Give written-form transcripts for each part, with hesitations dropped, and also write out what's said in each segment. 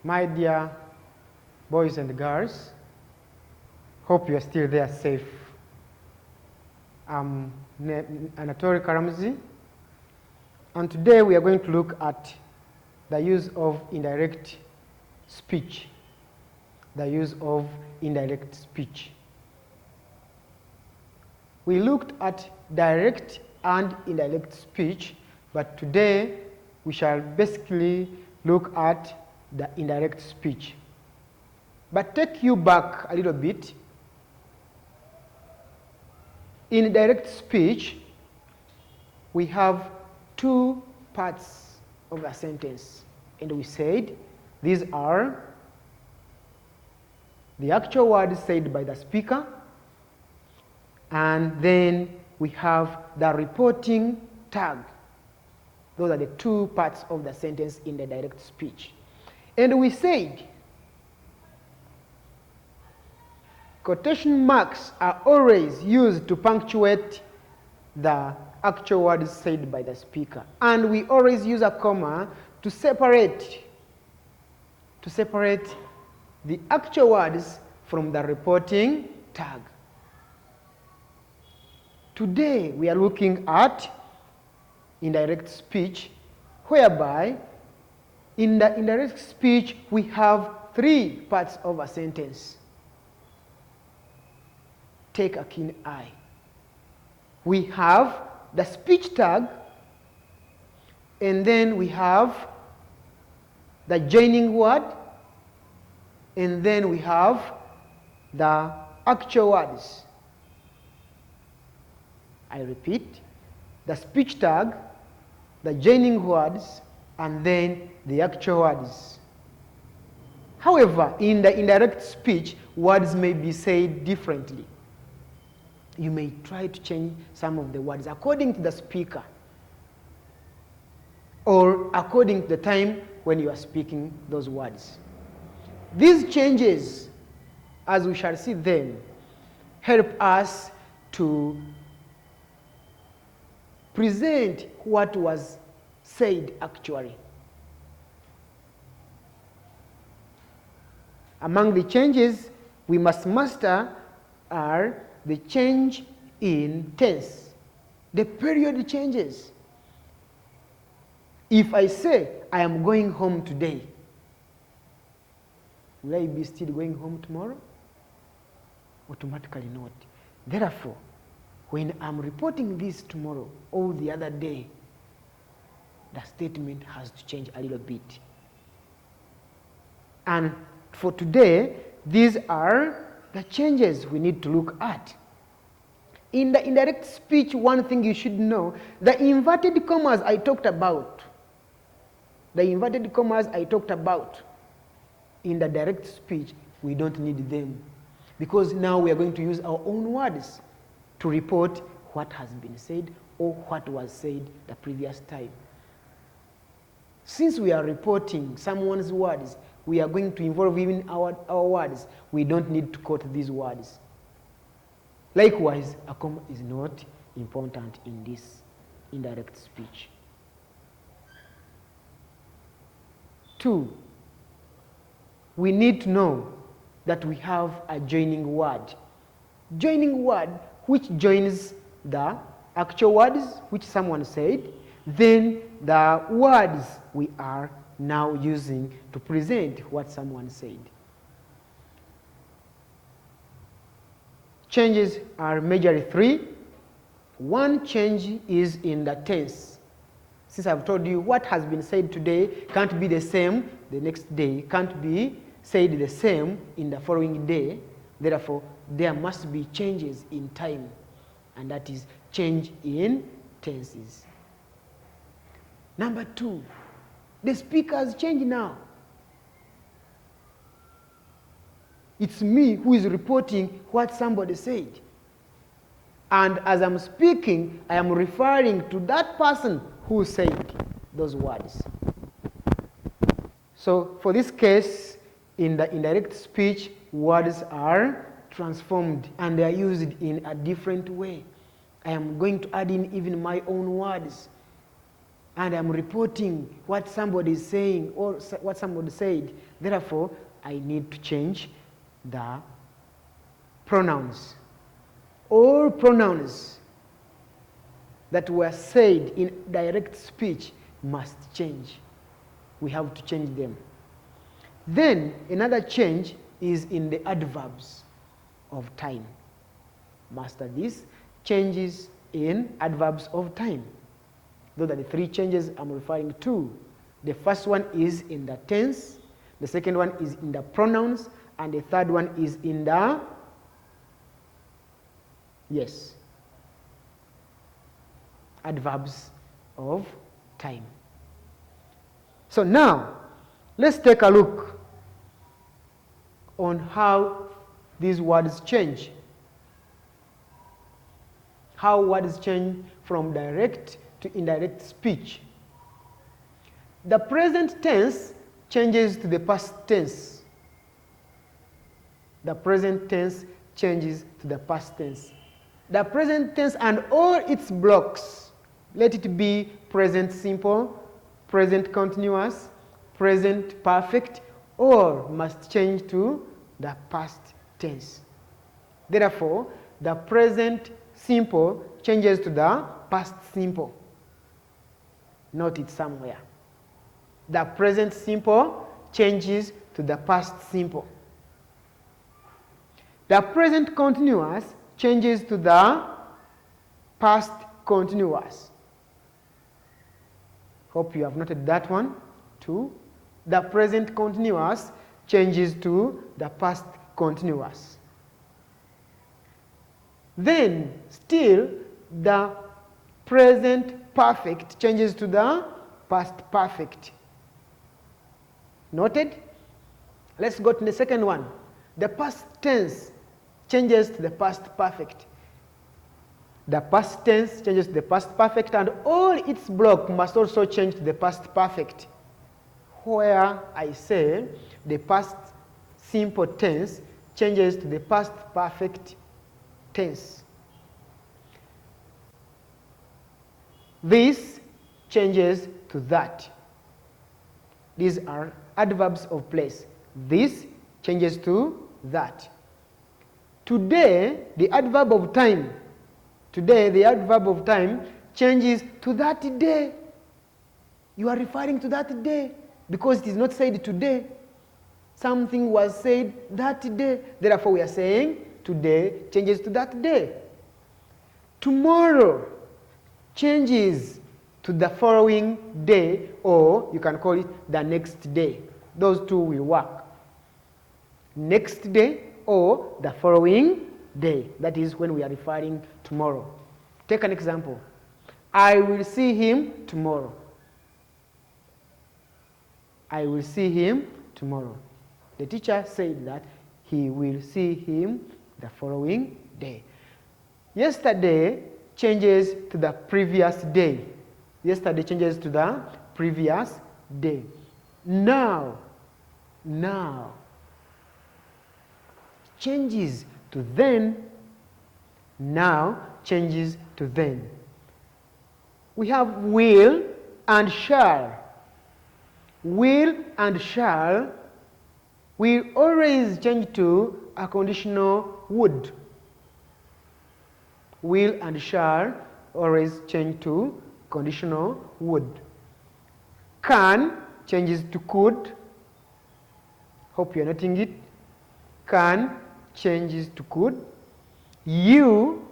My dear boys and girls, hope you are still there safe. I'm Anatori P, and today we are going to look at the use of indirect speech. The use of indirect speech. We looked at direct and indirect speech, but today we shall basically look at the indirect speech. But take you back a little bit. In direct speech, we have two parts of a sentence, and we said these are the actual words said by the speaker, and then we have the reporting tag. Those are the two parts of the sentence in the direct speech. And we said quotation marks are always used to punctuate the actual words said by the speaker. And we always use a comma to separate the actual words from the reporting tag. Today we are looking at indirect speech, whereby in the indirect speech we have three parts of a sentence. Take a keen eye. We have the speech tag, and then we have the joining word, and then we have the actual words. I repeat, the speech tag, the joining words, and then the actual words. However, in the indirect speech, words may be said differently. You may try to change some of the words according to the speaker or according to the time when you are speaking those words. These changes, as we shall see them, help us to present what was said actually. Among the changes we must master are the change in tense. The period changes. If I say, I am going home today, will I be still going home tomorrow? Automatically not. Therefore, when I'm reporting this tomorrow or the other day, the statement has to change a little bit. And for today, these are the changes we need to look at. In the indirect speech, one thing you should know, the inverted commas I talked about, in the direct speech, we don't need them, because now we are going to use our own words to report what has been said or what was said the previous time. Since we are reporting someone's words, we are going to involve even our words. We don't need to quote these words. Likewise, a comma is not important in this indirect speech. 2, we need to know that we have a joining word. Joining word which joins the actual words which someone said, then the words we are now using to present what someone said. Changes are majorly 3. One change is in the tense. Since I've told you what has been said today can't be the same the next day, can't be said the same in the following day, therefore there must be changes in time, and that is change in tenses. Number 2, the speakers change now. It's me who is reporting what somebody said. And as I'm speaking, I am referring to that person who said those words. So for this case, in the indirect speech, words are transformed and they are used in a different way. I am going to add in even my own words. and I'm reporting what somebody is saying or what somebody said. Therefore, I need to change the pronouns. All pronouns that were said in direct speech must change. We have to change them. Then another change is in the adverbs of time. Master this. Changes in adverbs of time. Those are the three changes I'm referring to. The first one is in the tense, the second one is in the pronouns, and the third one is in the, yes, adverbs of time. So now, let's take a look on how these words change. How words change from direct to indirect speech. The present tense changes to the past tense. The present tense changes to the past tense. The present tense and all its blocks, let it be present simple, present continuous, present perfect, all must change to the past tense. Therefore, the present simple changes to the past simple. Note it somewhere. The present simple changes to the past simple. The present continuous changes to the past continuous. Hope you have noted that one too. The present continuous changes to the past continuous. Then, still, the present perfect changes to the past perfect. Noted? Let's go to the second one. The past tense changes to the past perfect. The past tense changes to the past perfect, and all its block must also change to the past perfect. Where I say the past simple tense changes to the past perfect tense. This changes to that. These are adverbs of place. This changes to that. Today, the adverb of time. Today, the adverb of time changes to that day. You are referring to that day because it is not said today. Something was said that day. Therefore, we are saying today changes to that day. Tomorrow changes to the following day, or you can call it the next day. Those two will work. Next day or the following day. That is when we are referring tomorrow. Take an example. I will see him tomorrow. I will see him tomorrow. The teacher said that he will see him the following day. Yesterday changes to the previous day. Yesterday changes to the previous day. Now changes to then. Now changes to then. We have will and shall. Will and shall will always change to a conditional would. Will and shall always change to conditional would. Can changes to could. Hope you're noting it. Can changes to could. You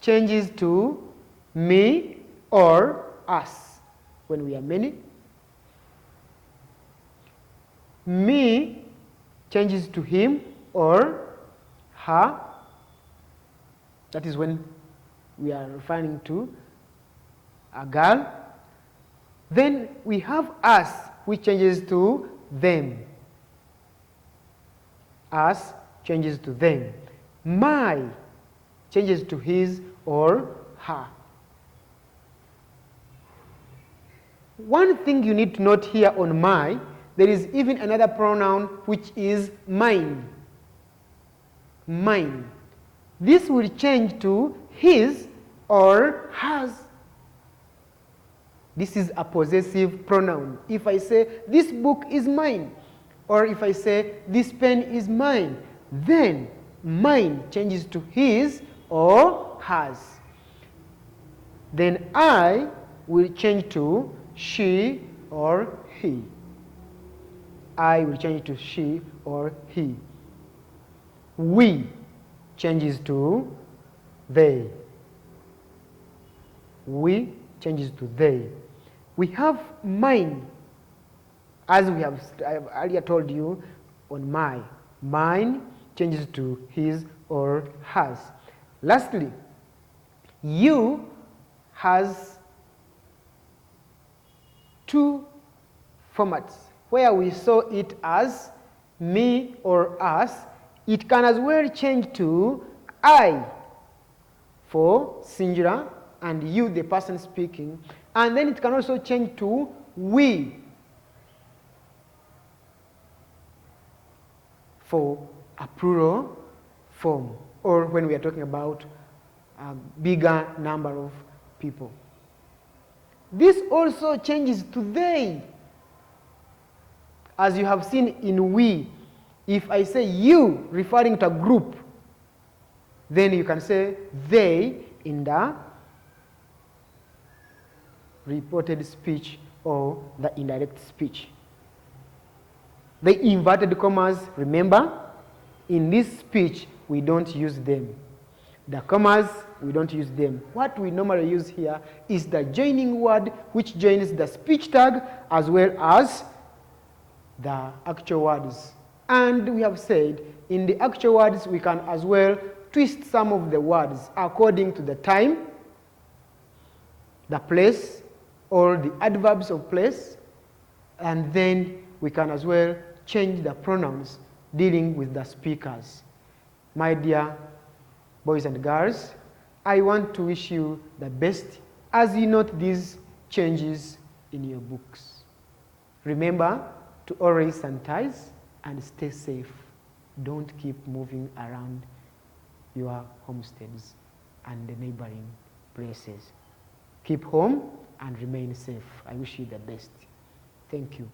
changes to me or us when we are many. Me changes to him or her. That is when we are referring to a girl. Then we have us, which changes to them. Us changes to them. My changes to his or her. One thing you need to note here on my, there is even another pronoun which is mine. Mine. This will change to his or hers. This is a possessive pronoun. If I say, this book is mine, or if I say, this pen is mine, then mine changes to his or hers. Then I will change to she or he. I will change to she or he. We changes to they. We changes to they. We have mine, as I have earlier told you on my. Mine changes to his or hers. Lastly, you has two formats. Where we saw it as me or us, it can as well change to I for singular and you, the person speaking, and then it can also change to we for a plural form, or when we are talking about a bigger number of people. This also changes to they. As you have seen in we, if I say you referring to a group, then you can say they in the reported speech or the indirect speech. The inverted commas, remember, in this speech we don't use them. The commas, we don't use them. What we normally use here is the joining word, which joins the speech tag as well as the actual words. And we have said in the actual words we can as well twist some of the words according to the time, the place, or the adverbs of place, and then we can as well change the pronouns dealing with the speakers. My dear boys and girls, I want to wish you the best as you note these changes in your books. Remember to always sanitize and stay safe. Don't keep moving around your homesteads and the neighboring places. Keep home and remain safe. I wish you the best. Thank you.